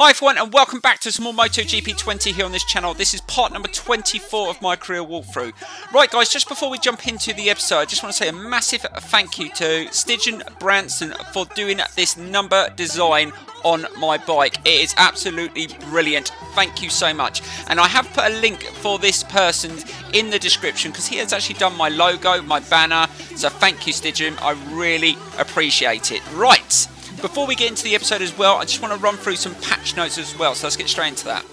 Hi everyone and welcome back to some more MotoGP 20 here on this channel. This is part number 24 of my career walkthrough. Right guys, just before we jump into the episode, I just want to say a massive thank you to Stygian Branson for doing this number design on my bike. It is absolutely brilliant. Thank you so much. And I have put a link for this person in the description because he has actually done my logo, my banner. So thank you Stygian, I really appreciate it. Right. Before we get into the episode as well, I just want to run through some patch notes as well, so let's get straight into that.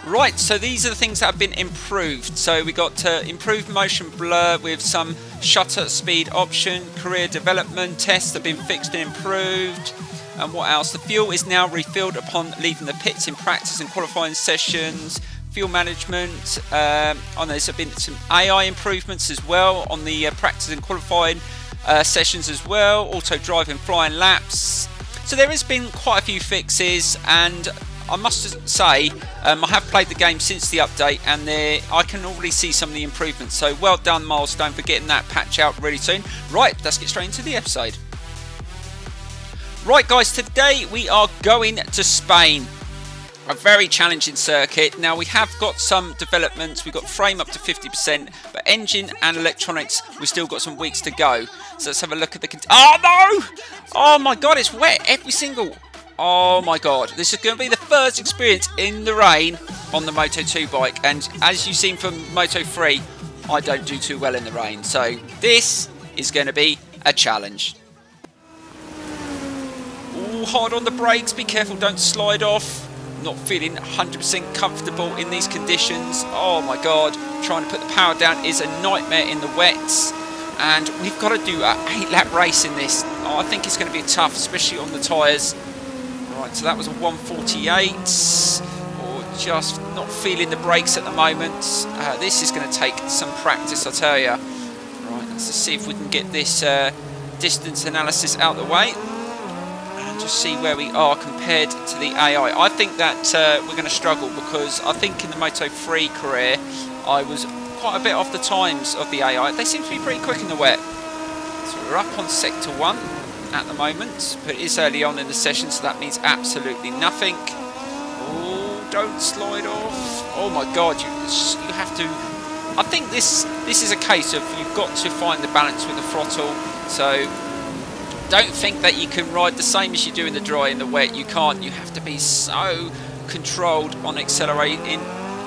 Right, so these are the things that have been improved. So we got improved motion blur with some shutter speed option, career development tests have been fixed and improved. And what else? The fuel is now refilled upon leaving the pits in practice and qualifying sessions. Fuel management, there's been some AI improvements as well on the practice and qualifying sessions as well, also driving flying laps. So there has been quite a few fixes, and I must say I have played the game since the update, and I can already see some of the improvements. So well done Milestone for getting that patch out really soon. Right, let's get straight into the episode. Right guys, today we are going to Spain. A very challenging circuit. Now we have got some developments. We've got frame up to 50%, but engine and electronics, we've still got some weeks to go. So let's have a look at the... Oh no! Oh my god, it's wet every single... Oh my god, this is going to be the first experience in the rain on the Moto 2 bike, and as you've seen from Moto 3, I don't do too well in the rain. So this is going to be a challenge. Ooh, hard on the brakes, be careful, don't slide off. Not feeling 100% comfortable in these conditions. Oh my god, trying to put the power down is a nightmare in the wets, and we've got to do an 8-lap race in this. Oh, I think it's going to be tough, especially on the tyres. Right, so that was a 148, or just not feeling the brakes at the moment. This is going to take some practice, I tell you. Right, let's just see if we can get this distance analysis out the way. Just see where we are compared to the AI. I think that we're going to struggle, because I think in the Moto 3 career I was quite a bit off the times of the AI. They seem to be pretty quick in the wet. So we're up on sector 1 at the moment, but it is early on in the session, so that means absolutely nothing. Oh, don't slide off. Oh my god, you have to... I think this is a case of you've got to find the balance with the throttle. So don't think that you can ride the same as you do in the dry in the wet. You can't. You have to be so controlled on accelerating,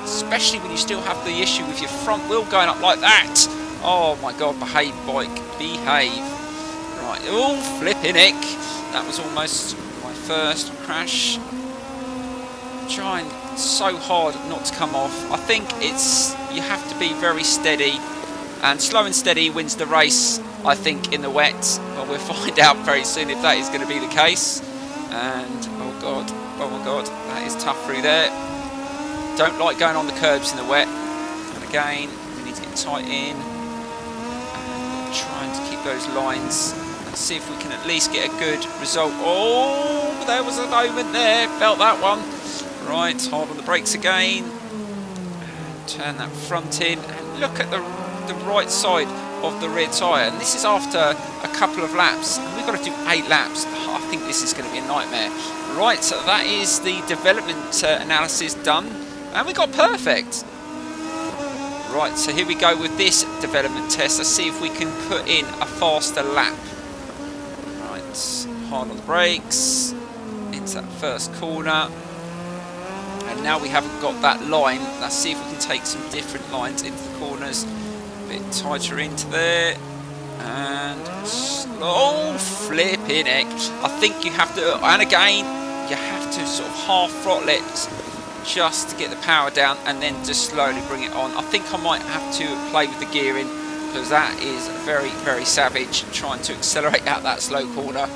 especially when you still have the issue with your front wheel going up like that. Oh my god, behave bike, behave. Right, oh flipping heck. That was almost my first crash. Trying so hard not to come off. I think you have to be very steady, and slow and steady wins the race, I think, in the wet. Well, we'll find out very soon if that is going to be the case. And oh my god, that is tough through there. Don't like going on the curbs in the wet. And again, we need to get tight in, and trying to keep those lines and see if we can at least get a good result. Oh, there was a moment there, felt that one. Right, hard on the brakes again, and turn that front in, and look at the right side of the rear tyre, and this is after a couple of laps, and we've got to do 8 laps. Oh, I think this is going to be a nightmare. Right, so that is the development analysis done, and we got perfect. Right, so here we go with this development test. Let's see if we can put in a faster lap. Right, hard on the brakes into that first corner, and now we haven't got that line. Let's see if we can take some different lines into the corners. Bit tighter into there, and slow flipping heck. I think you have to, and again, you have to sort of half throttle it just to get the power down, and then just slowly bring it on. I think I might have to play with the gearing, because that is very, very savage, trying to accelerate out that slow corner.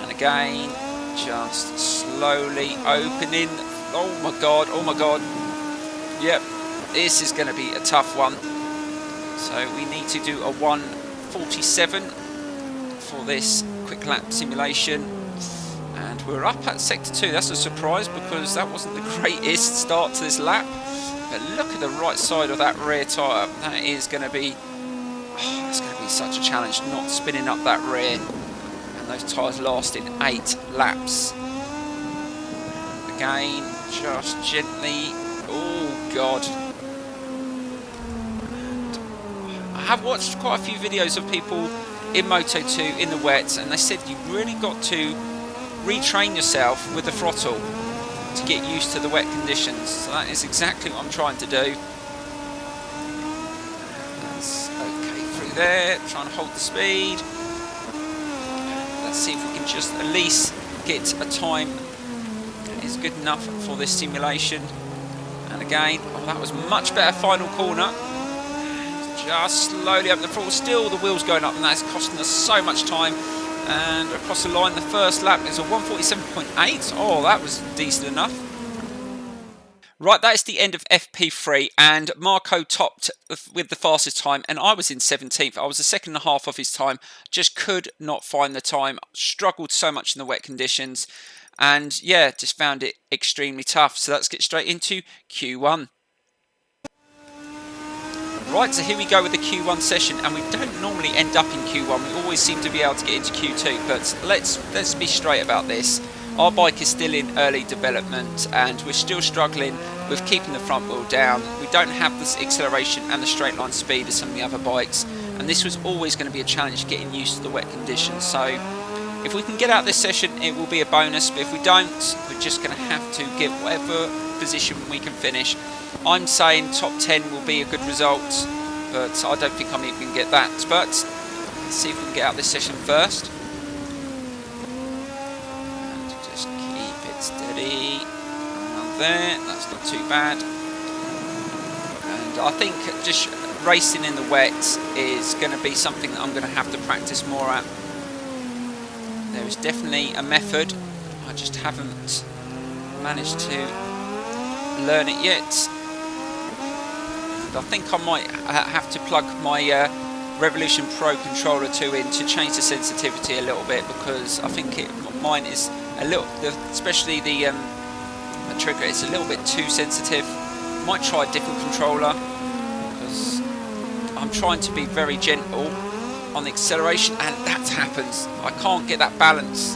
And again, just slowly opening. Oh my god, oh my god. Yep, this is going to be a tough one. So we need to do a 1:47 for this quick lap simulation, and we're up at sector 2. That's a surprise, because that wasn't the greatest start to this lap. But look at the right side of that rear tyre. That is going to be, that's going to be such a challenge, not spinning up that rear. And those tyres lasted 8 laps. Again, just gently. Oh God. I have watched quite a few videos of people in Moto2 in the wets, and they said you really got to retrain yourself with the throttle to get used to the wet conditions. So that is exactly what I'm trying to do. That's okay through there, trying to hold the speed. Let's see if we can just at least get a time that is good enough for this simulation. And again, oh, that was much better final corner. Just slowly open the throttle, still the wheels going up, and that's costing us so much time. And across the line, the first lap is a 1:47.8. Oh, that was decent enough. Right, that is the end of FP3, and Marco topped with the fastest time, and I was in 17th. I was a second and a half off his time. Just could not find the time. Struggled so much in the wet conditions, and yeah, just found it extremely tough. So let's get straight into Q1. Right, so here we go with the Q1 session, and we don't normally end up in Q1. We always seem to be able to get into Q2, but let's be straight about this. Our bike is still in early development, and we're still struggling with keeping the front wheel down. We don't have this acceleration and the straight line speed as some of the other bikes, and this was always going to be a challenge getting used to the wet conditions. So if we can get out this session, it will be a bonus, but if we don't, we're just going to have to get whatever position we can finish. I'm saying top 10 will be a good result, but I don't think I'm even going to get that. But let's see if we can get out this session first. And just keep it steady. Around there, that's not too bad. And I think just racing in the wet is going to be something that I'm going to have to practice more at. There is definitely a method. I just haven't managed to learn it yet. I think I might have to plug my Revolution Pro Controller 2 in to change the sensitivity a little bit, because I think mine is a little, especially the trigger, is a little bit too sensitive. Might try a different controller, because I'm trying to be very gentle on the acceleration, and that happens. I can't get that balance,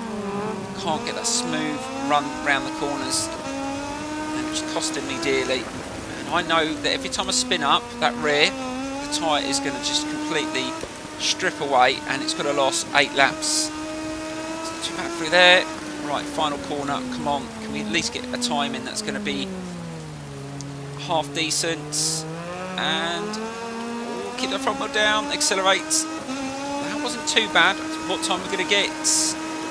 can't get that smooth run around the corners, and it's costing me dearly. I know that every time I spin up that rear, the tyre is going to just completely strip away, and it's going to last 8 laps. Let's go back through there. Right, final corner. Come on, can we at least get a time in that's going to be half decent? And keep the front wheel down, accelerate. That wasn't too bad. What time we're going to get?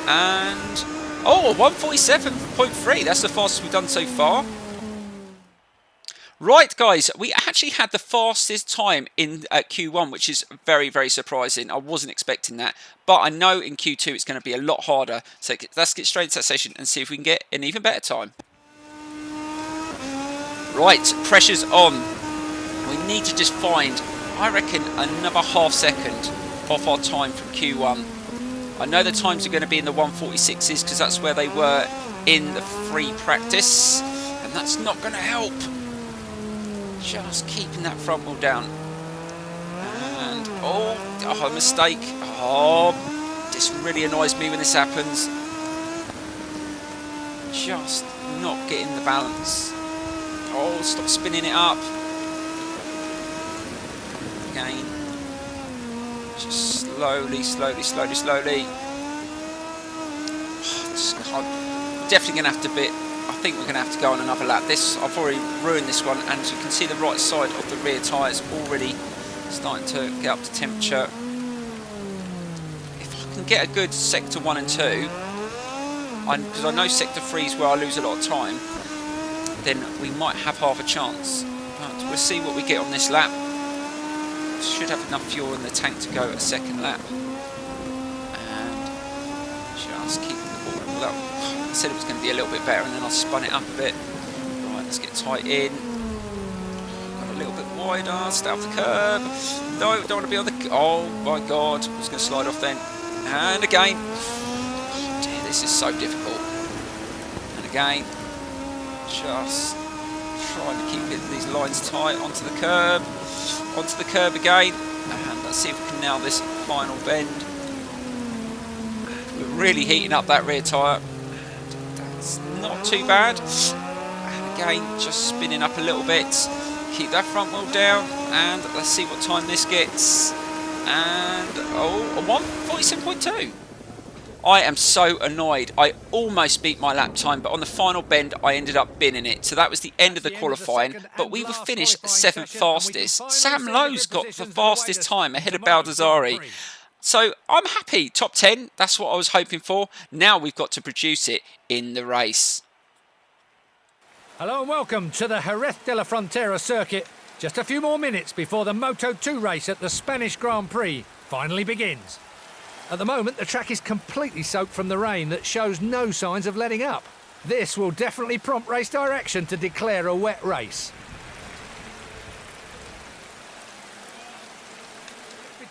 And oh, 1:47.3. That's the fastest we've done so far. Right, guys, we actually had the fastest time in Q1, which is very, very surprising. I wasn't expecting that, but I know in Q2 it's going to be a lot harder. So let's get straight into that session and see if we can get an even better time. Right, pressure's on. We need to just find, I reckon, another half second off our time from Q1. I know the times are going to be in the 1:46s, because that's where they were in the free practice, and that's not going to help. Just keeping that front wheel down. And oh, a mistake. Oh, this really annoys me when this happens. Just not getting the balance. Oh, stop spinning it up. Again. Just slowly, slowly, slowly, slowly. Just can't. Definitely going to have to bit. I think we're going to have to go on another lap. I've already ruined this one, and as you can see, the right side of the rear tyre is already starting to get up to temperature. If I can get a good sector 1 and 2, because I know sector 3 is where I lose a lot of time, then we might have half a chance. But we'll see what we get on this lap. Should have enough fuel in the tank to go a second lap. And just keeping the ball without. I said it was going to be a little bit better, and then I spun it up a bit. Right, let's get tight in. Got a little bit wider, stay off the curb. No, don't want to be on the... Oh my God, I was going to slide off then. And again. Oh dear, this is so difficult. And again, just trying to keep these lines tight onto the curb. Onto the curb again. And let's see if we can nail this final bend. We're really heating up that rear tyre. That's not too bad. And again, just spinning up a little bit. Keep that front wheel down, and let's see what time this gets. And, oh, a 1:47.2. I am so annoyed. I almost beat my lap time, but on the final bend, I ended up binning it. So that was the end of the qualifying, but we were finished 7th fastest. Sam Lowe's got the fastest time ahead of Baldassarri. So I'm happy. Top 10, that's what I was hoping for. Now we've got to produce it in the race. Hello and welcome to the Jerez de la Frontera circuit. Just a few more minutes before the Moto2 race at the Spanish Grand Prix finally begins. At the moment, the track is completely soaked from the rain that shows no signs of letting up. This will definitely prompt race direction to declare a wet race.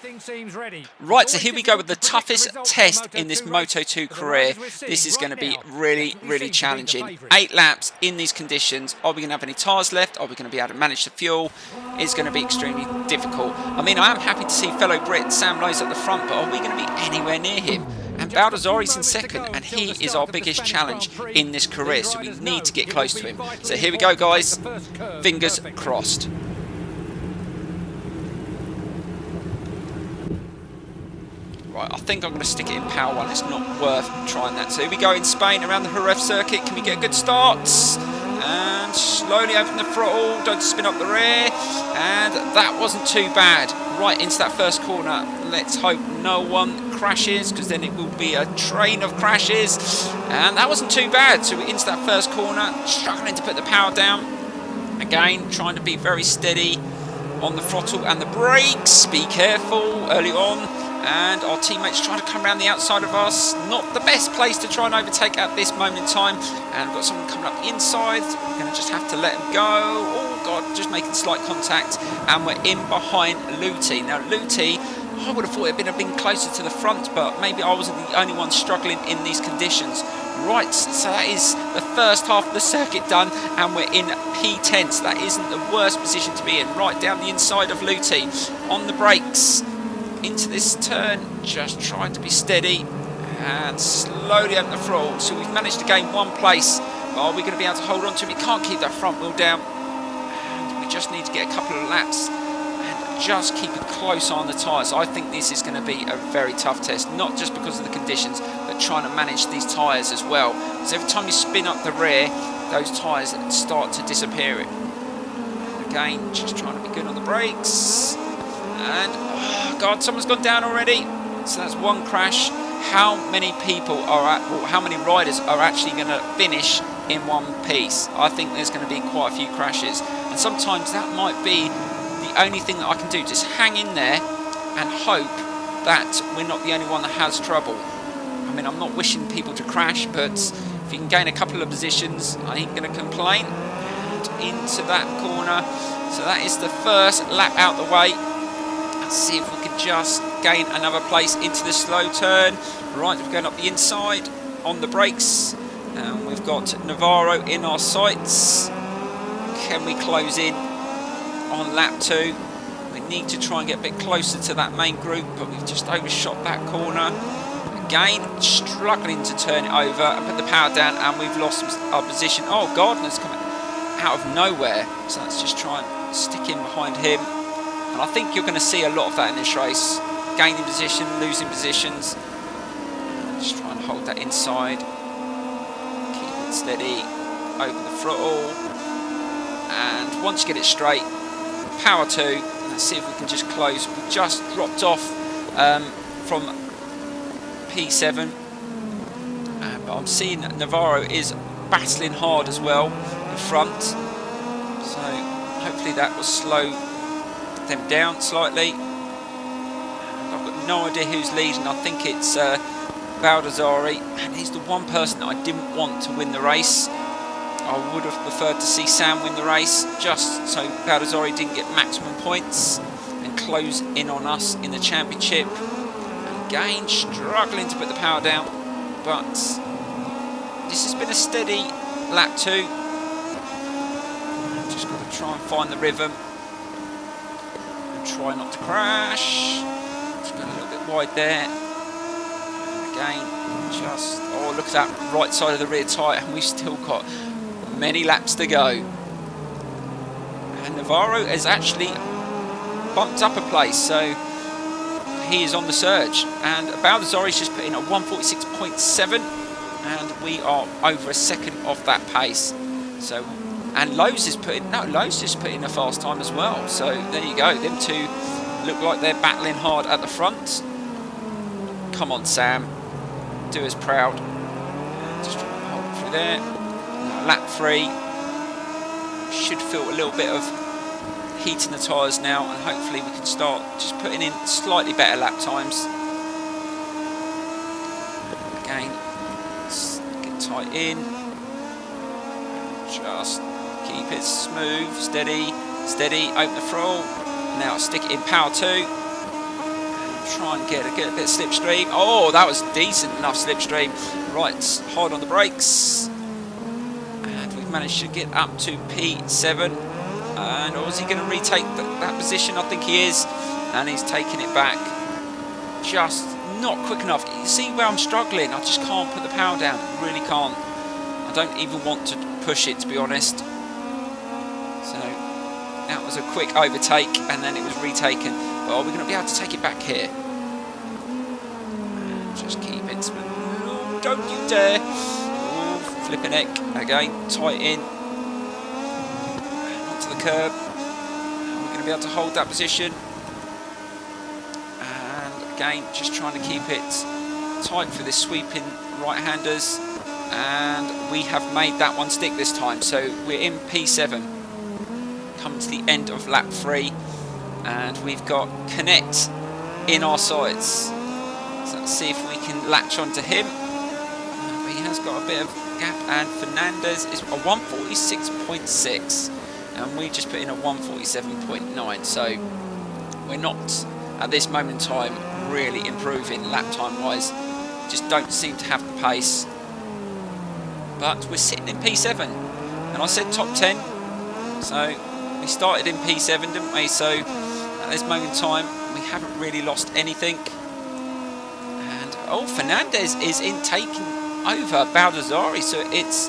Everything seems ready. Right, so here we go with the toughest test in this Moto2 career. This is going to be really, really challenging. 8 laps in these conditions. Are we going to have any tyres left? Are we going to be able to manage the fuel? It's going to be extremely difficult. I mean, I am happy to see fellow Brit Sam Lowe's at the front, but are we going to be anywhere near him? And Baldassarri's in second, and he is our biggest challenge in this career, so we need to get close to him. So here we go, guys. Fingers crossed. Right, I think I'm going to stick it in power one. It's not worth trying that. So here we go in Spain around the Jerez circuit. Can we get a good start? And slowly open the throttle. Don't spin up the rear. And that wasn't too bad. Right into that first corner. Let's hope no one crashes, because then it will be a train of crashes. And that wasn't too bad. So we're into that first corner. Struggling to put the power down. Again, trying to be very steady on the throttle and the brakes. Be careful early on. And our teammates trying to come around the outside of us. Not the best place to try and overtake at this moment in time. And we've got someone coming up the inside. We're going to just have to let him go. Oh God, just making slight contact. And we're in behind Luti. Now Luti, I would have thought it would have been closer to the front, but maybe I wasn't the only one struggling in these conditions. Right, so that is the first half of the circuit done, and we're in P10. So that isn't the worst position to be in. Right down the inside of Luti. On the brakes. Into this turn, just trying to be steady and slowly open the throttle. So we've managed to gain 1 place. Are we going to be able to hold on to it? We can't keep that front wheel down. And we just need to get a couple of laps and just keep a close eye on the tyres. I think this is going to be a very tough test, not just because of the conditions, but trying to manage these tyres as well. So every time you spin up the rear, those tyres start to disappear. And again, just trying to be good on the brakes. And, oh God, someone's gone down already. So that's 1 crash. How many people how many riders are actually going to finish in one piece? I think there's going to be quite a few crashes. And sometimes that might be the only thing that I can do. Just hang in there and hope that we're not the only one that has trouble. I mean, I'm not wishing people to crash, but if you can gain a couple of positions, I ain't going to complain. And into that corner. So that is the first lap out the way. See if we can just gain another place into the slow turn. Right, we're going up the inside on the brakes, and we've got Navarro in our sights. Can we close in on lap 2? We need to try and get a bit closer to that main group, but we've just overshot that corner. Again, struggling to turn it over and put the power down, and we've lost our position. Oh, Gardner's coming out of nowhere, so let's just try and stick in behind him. And I think you're going to see a lot of that in this race. Gaining position, losing positions. Just try and hold that inside. Keep it steady. Open the throttle. And once you get it straight, power 2. Let's see if we can just close. We just dropped off from P7. But I'm seeing Navarro is battling hard as well in front. So hopefully that will slow them down slightly. I've got no idea who's leading. I think it's Baldassarri, and he's the one person that I didn't want to win the race. I would have preferred to see Sam win the race, just so Baldassarri didn't get maximum points and close in on us in the championship. And again, struggling to put the power down, but this has been a steady lap 2. Just got to try and find the rhythm. Try not to crash. Just going a little bit wide there. And again, Just, oh, look at that right side of the rear tyre, and we've still got many laps to go. And Navarro has actually bumped up a place, so he is on the surge. And Baldassarri's just put in a 146.7, and we are over a second off that pace. So, and Lowe's just put in a fast time as well. So there you go. Them two look like they're battling hard at the front. Come on, Sam. Do us proud. Just try to hold through there. Now, lap 3. Should feel a little bit of heat in the tyres now, and hopefully we can start just putting in slightly better lap times. Again, let's get tight in. Just keep it smooth, steady, open the throttle. Now stick it in power 2. And try and get a bit of slipstream. Oh, that was decent enough slipstream. Right, hard on the brakes. And we've managed to get up to P7. And or is he going to retake that position? I think he is. And he's taking it back. Just not quick enough. You see where I'm struggling? I just can't put the power down. Really can't. I don't even want to push it, to be honest. So that was a quick overtake, and then it was retaken. But are we going to be able to take it back here? And just keep it. Oh, don't you dare! Oh, flipping neck again. Tight in. And onto the curb. And we're going to be able to hold that position. And again, just trying to keep it tight for this sweeping right-handers. And we have made that one stick this time, so we're in P7. Come to the end of lap 3, and we've got Connect in our sights. So let's see if we can latch onto him. He has got a bit of gap, and Fernandez is a 146.6, and we just put in a 147.9. So we're not at this moment in time really improving lap time wise. Just don't seem to have the pace. But we're sitting in P7, and I said top 10, so we started in P7, didn't we? So at this moment in time, we haven't really lost anything. And oh, Fernandez is in taking over Baldassarri, so it's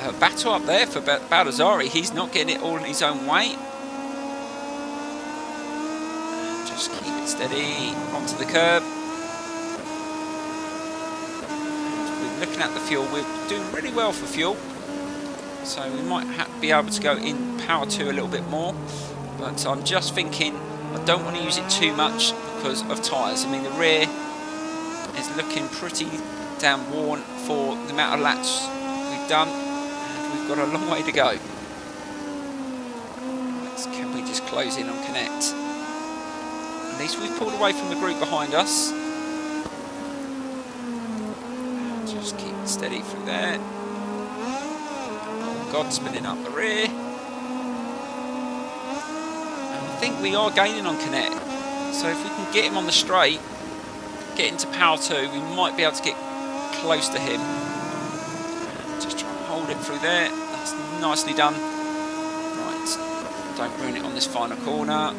a battle up there for Baldassarri. He's not getting it all in his own weight. And just keep it steady onto the curb. Looking at the fuel, we're doing really well for fuel, so we might be able to go in power 2 a little bit more, but I'm just thinking I don't want to use it too much because of tyres. I mean, the rear is looking pretty damn worn for the amount of laps we've done, and we've got a long way to go. Can we just close in on Connect? At least we've pulled away from the group behind us. Just keep it steady through there. Oh God, spinning up the rear. And I think we are gaining on Connect. So if we can get him on the straight, get into power 2, we might be able to get close to him. Just try and hold it through there. That's nicely done. Right, don't ruin it on this final corner.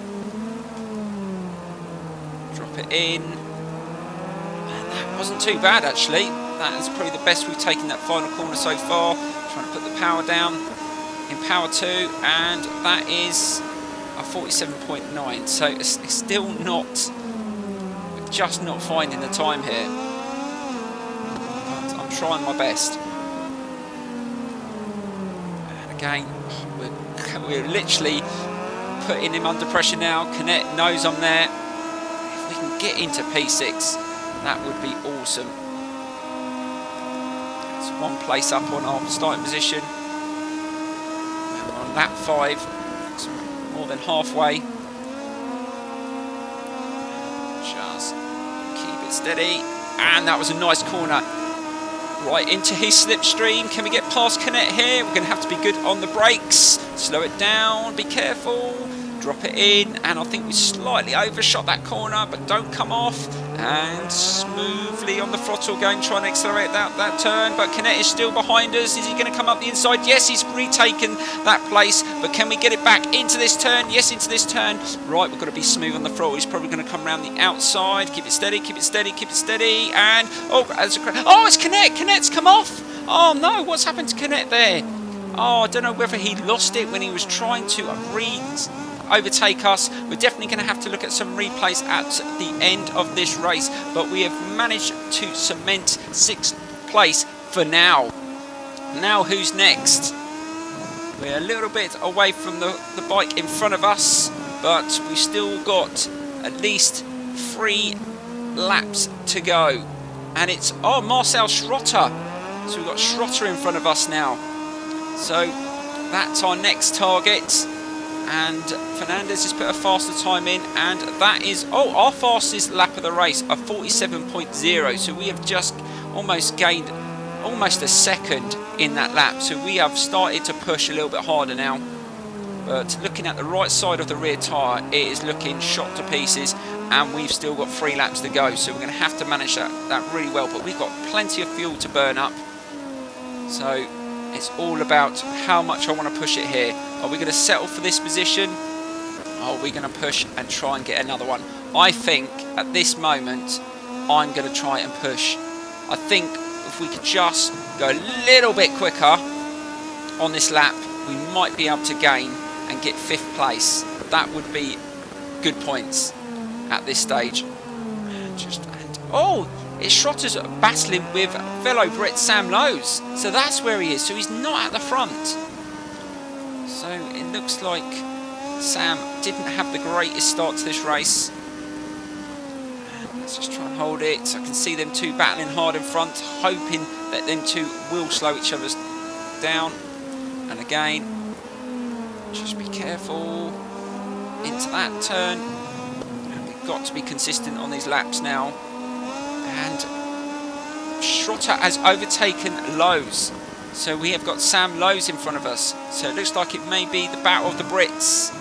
Drop it in. And that wasn't too bad actually. That is probably the best we've taken that final corner so far. Trying to put the power down in power 2, and that is a 47.9. So it's still not, we're just not finding the time here. But I'm trying my best. And again, we're literally putting him under pressure now. Connect knows I'm there. If we can get into P6, that would be awesome. One place up on our starting position. And we're on lap 5, so more than halfway. Just keep it steady, and that was a nice corner right into his slipstream. Can we get past Connect here? We're going to have to be good on the brakes. Slow it down, be careful, drop it in, and I think we slightly overshot that corner, but don't come off. And smoothly on the throttle going, trying to accelerate that turn, but Canet is still behind us. Is he going to come up the inside? Yes, he's retaken that place, but can we get it back into this turn? Yes, into this turn. Right, we've got to be smooth on the throttle. He's probably going to come around the outside. Keep it steady, keep it steady, keep it steady, and it's Canet. Canet's come off. Oh no, what's happened to Canet there? Oh, I don't know whether he lost it when he was trying to overtake us. We're definitely going to have to look at some replays at the end of this race, but we have managed to cement 6th place for now. Now who's next? We're a little bit away from the bike in front of us, but we've still got at least 3 laps to go, and it's Marcel Schrotter. So we've got Schrotter in front of us now, so that's our next target. And Fernandez has put a faster time in, and that is our fastest lap of the race, a 47.0. So we have just almost gained almost a second in that lap. So we have started to push a little bit harder now. But looking at the right side of the rear tyre, it is looking shot to pieces, and we've still got 3 laps to go. So we're going to have to manage that really well. But we've got plenty of fuel to burn up. So it's all about how much I want to push it here. Are we going to settle for this position? Or are we going to push and try and get another one? I think at this moment, I'm going to try and push. I think if we could just go a little bit quicker on this lap, we might be able to gain and get 5th place. That would be good points at this stage. It's Schrotter's battling with fellow Brit Sam Lowes. So that's where he is. So he's not at the front. So it looks like Sam didn't have the greatest start to this race. And let's just try and hold it. I can see them two battling hard in front, hoping that them two will slow each other down. And again, just be careful into that turn. And we've got to be consistent on these laps now. And Schrotter has overtaken Lowes. So we have got Sam Lowes in front of us. So it looks like it may be the battle of the Brits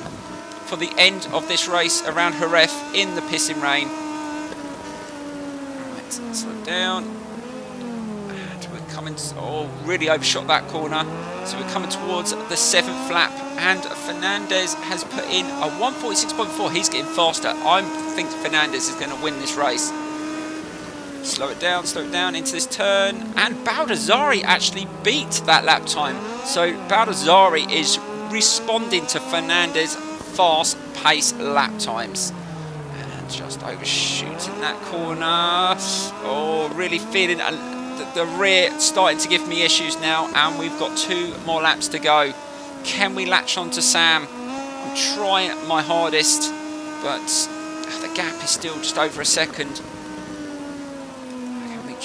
for the end of this race around Jerez in the pissing rain. Right, slow down. And we're coming really overshot that corner. So we're coming towards the 7th lap. And Fernandez has put in a 1:46.4. He's getting faster. I think Fernandez is going to win this race. Slow it down into this turn, and Baldassari actually beat that lap time. So Baldassari is responding to Fernandez' fast-paced lap times. And just overshooting that corner. Really feeling the rear starting to give me issues now, and we've got 2 more laps to go. Can we latch on to Sam? I'm trying my hardest, but the gap is still just over a second.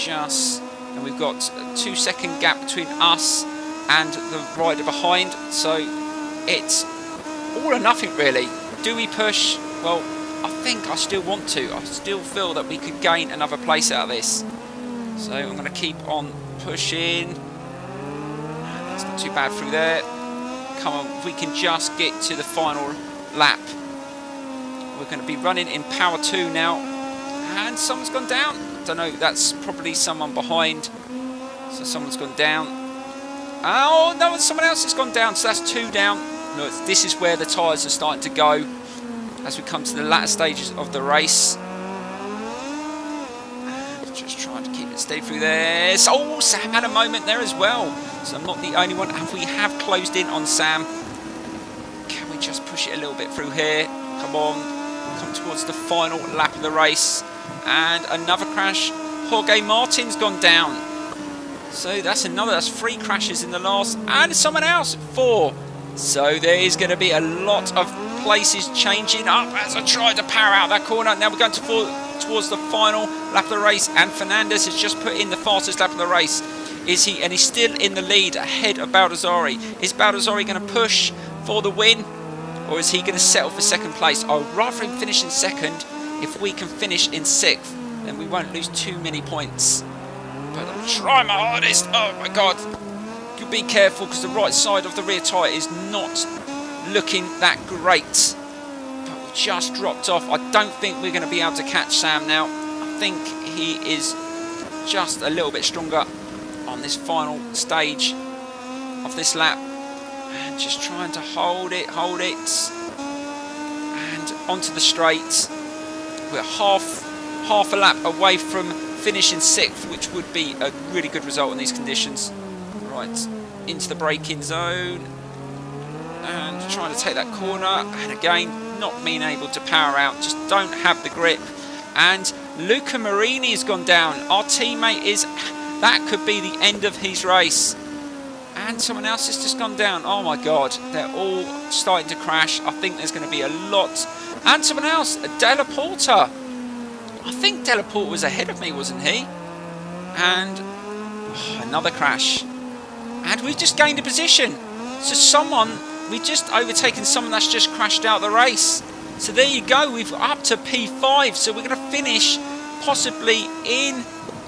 And we've got a 2-second gap between us and the rider behind, so it's all or nothing really. Do we push? Well, I think I still want to. I still feel that we could gain another place out of this, so I'm going to keep on pushing. That's not too bad through there. Come on, if we can just get to the final lap. We're going to be running in power 2 now, and someone's gone down. Don't know, that's probably someone behind. So someone's gone down. Oh no, someone else has gone down, so that's 2 down. No, this is where the tyres are starting to go as we come to the latter stages of the race. And just trying to keep it steady through there. So, Sam had a moment there as well, so I'm not the only one. And we have closed in on Sam. Can we just push it a little bit through here? Come on, come towards the final lap of the race. And another crash. Jorge Martin's gone down. So that's 3 crashes in the last. And someone else, 4. So there is going to be a lot of places changing up as I try to power out that corner. Now we're going towards the final lap of the race. And Fernandez has just put in the fastest lap of the race. And he's still in the lead ahead of Baldassari. Is Baldassari going to push for the win? Or is he going to settle for 2nd place? I would rather him finish in 2nd. If we can finish in 6th, then we won't lose too many points. But I'm trying my hardest. Oh my God. You be careful, because the right side of the rear tyre is not looking that great. But we just dropped off. I don't think we're going to be able to catch Sam now. I think he is just a little bit stronger on this final stage of this lap. And just trying to hold it. And onto the straight. We're half a lap away from finishing 6th, which would be a really good result in these conditions. Right, into the braking zone. And trying to take that corner. And again, not being able to power out. Just don't have the grip. And Luca Marini has gone down. Our teammate is... That could be the end of his race. And someone else has just gone down. Oh my God. They're all starting to crash. I think there's going to be a lot. And someone else. Della Porta. I think Della Porta was ahead of me, wasn't he? And another crash. And we've just gained a position. So we've just overtaken someone that's just crashed out of the race. So there you go. We've up to P5. So we're going to finish possibly in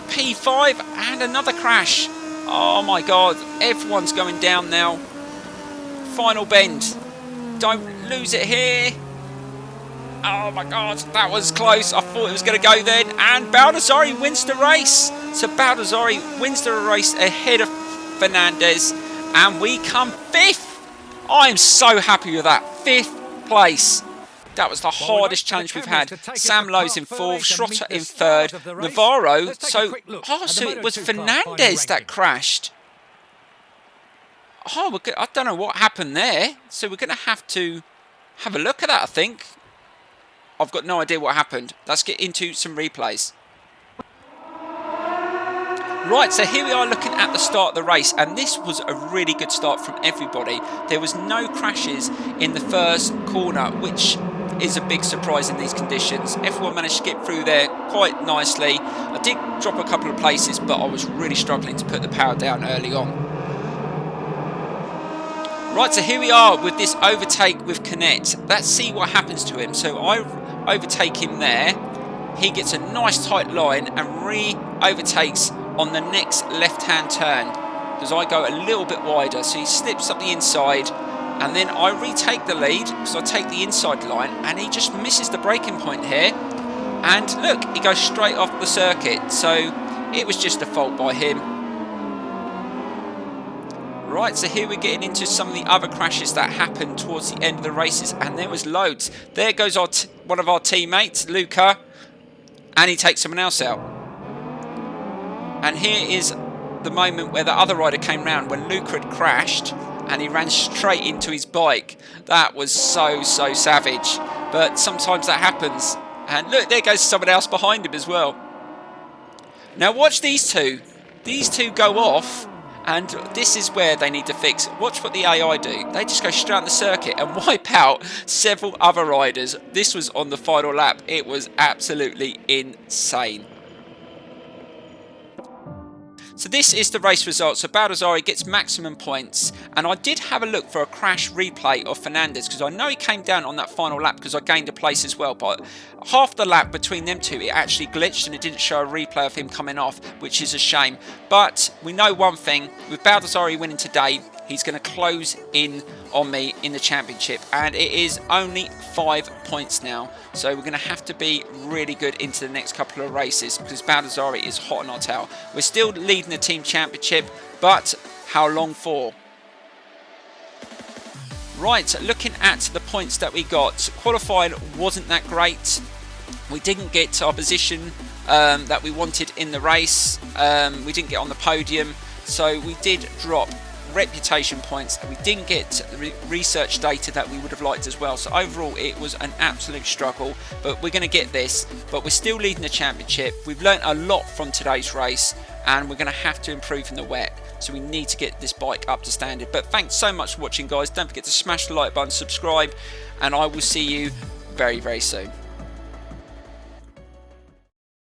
P5 and another crash. Oh my God. Everyone's going down now. Final bend. Don't lose it here. Oh my God, that was close. I thought it was going to go then. And Baldassarri wins the race. So Baldassarri wins the race ahead of Fernandez. And we come 5th. I'm so happy with that. 5th place. That was the hardest challenge we've had. Sam Lowe's in 4th, Schrotter in 3rd, Navarro. So it was Fernandez that crashed. Oh, I don't know what happened there. So we're going to have a look at that, I think. I've got no idea what happened. Let's get into some replays. Right, so here we are looking at the start of the race, and this was a really good start from everybody. There was no crashes in the first corner, which is a big surprise in these conditions. Everyone managed to get through there quite nicely. I did drop a couple of places, but I was really struggling to put the power down early on. Right, so here we are with this overtake with Canet. Let's see what happens to him. So I overtake him there. He gets a nice tight line and re-overtakes on the next left-hand turn because I go a little bit wider. So he slips up the inside and then I retake the lead because I take the inside line and he just misses the braking point here. And look, he goes straight off the circuit. So it was just a fault by him. Right, so here we're getting into some of the other crashes that happened towards the end of the races, and there was loads. There goes one of our teammates, Luca, and he takes someone else out. And here is the moment where the other rider came round when Luca had crashed and he ran straight into his bike. That was so savage, but sometimes that happens. And look, there goes someone else behind him as well. Now watch these two. These two go off. And this is where they need to fix. Watch what the AI do. They just go straight on the circuit and wipe out several other riders. This was on the final lap. It was absolutely insane. So this is the race result. So Baldassarri gets maximum points. And I did have a look for a crash replay of Fernandez because I know he came down on that final lap because I gained a place as well. But half the lap between them two, it actually glitched and it didn't show a replay of him coming off, which is a shame. But we know one thing, with Baldassarri winning today, he's going to close in on me in the championship. And it is only 5 points now. So we're going to have to be really good into the next couple of races because Baldassarri is hot on our tail. We're still leading the team championship, but how long for? Right, looking at the points that we got, qualifying wasn't that great. We didn't get our position that we wanted in the race. We didn't get on the podium, so we did drop reputation points and we didn't get the research data that we would have liked as well. So overall it was an absolute struggle, but we're going to get this. But we're still leading the championship. We've learned a lot from today's race and we're going to have to improve in the wet, so we need to get this bike up to standard. But thanks so much for watching, guys. Don't forget to smash the like button, subscribe, and I will see you very soon.